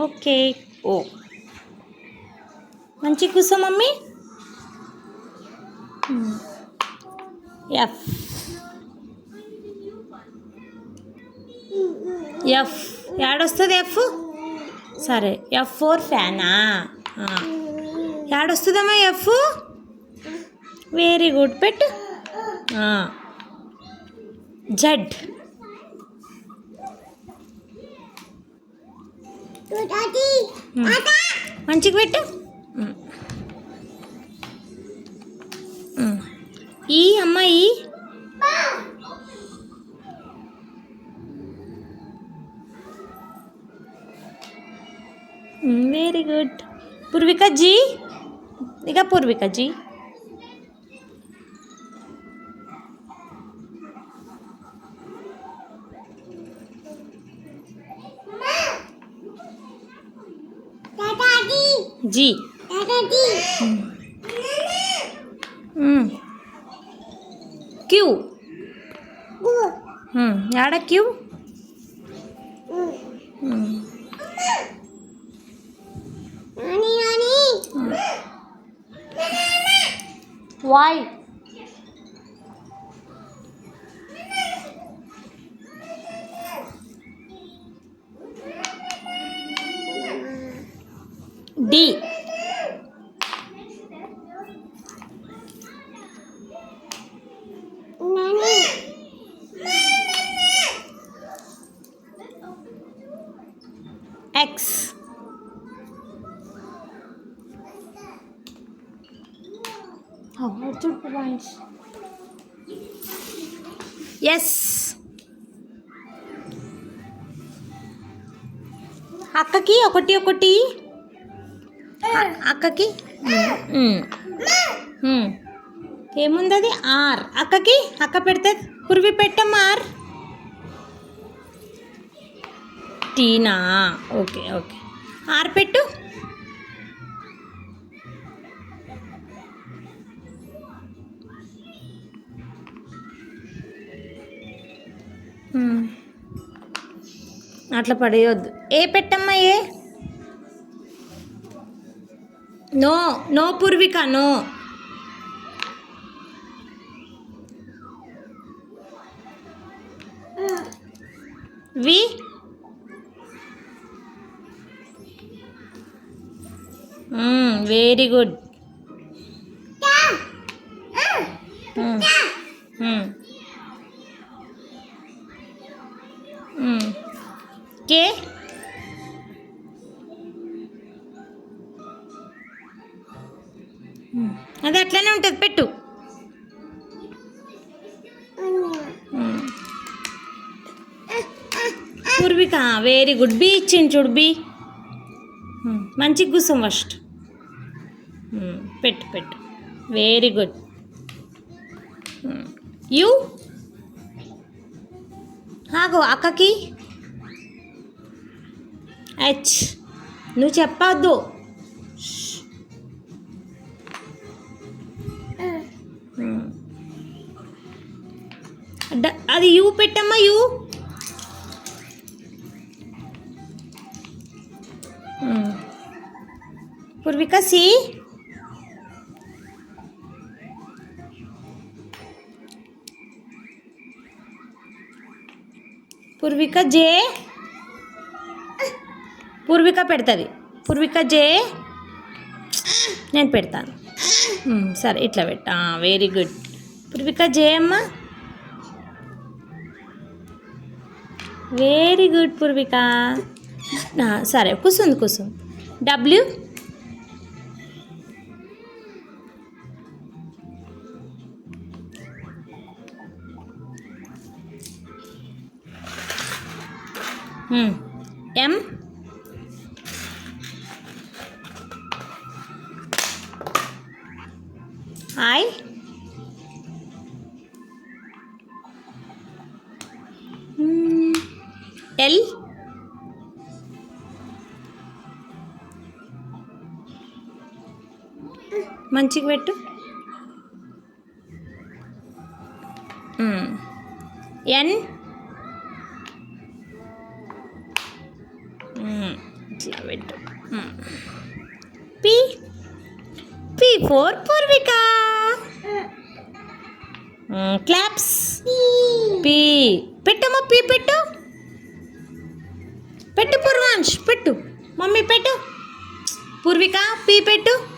Okay. ఓ మంచిగా కూర్చో మమ్మీ. ఎఫ్. ఎఫ్ యాడొస్తుంది ఎఫ్? సరే F4 ఫ్యానా? యాడొస్తుందమ్మా ఎఫ్? వెరీ గుడ్ పెట్టు. జెడ్. మంచిగా పెట్టు. ఈ అమ్మాయి వెరీ గుడ్. పూర్విక జీ. ఇక పూర్విక జీ. జీ. క్యూ. యాడ Q? Y. D. X. S. అక్కకి ఒకటి ఒకటి. అక్కకి ఏముంది అది? ఆర్. అక్కకి అక్క పెడితే పురివి పెట్టమ్మా. R. Tina? Okay okay. R పెట్టు. అట్లా పడేయొద్దు. ఏ పెట్టమ్మా. A. No no Purvika no. V. Very good. K. అది అట్లనే ఉంటుంది పెట్టు. Poorvika very good. బి ఇచ్చింది చూడు. బి. మంచిగా కూర్చోం ఫస్ట్. పెట్టు పెట్టు. Very good. యు. ఆగో అక్కకి. హెచ్. నువ్వు చెప్పద్దు. అది యూ పెట్టమ్మా. యూ. పూర్విక సి. పూర్విక జే. పూర్విక పెడుతుంది. పూర్విక జే. నేను పెడతాను. సరే ఇట్లా పెట్టా. Very good. పూర్విక జే అమ్మా. Very good Poorvika. సరే కూర్చుంది కూర్చుంది. డబ్ల్యూ. ఎం. ఐ. ఎల్. మంచిగా పెట్టు. ఎన్. ఇట్లా పెట్టు. P P four Poorvika. Claps. P పెట్టమ్మా, పీ పెట్టు. పెట్టు పూర్వాంష్, పెట్టు. మమ్మీ పెట్టు. పూర్విక పీ పెట్టు.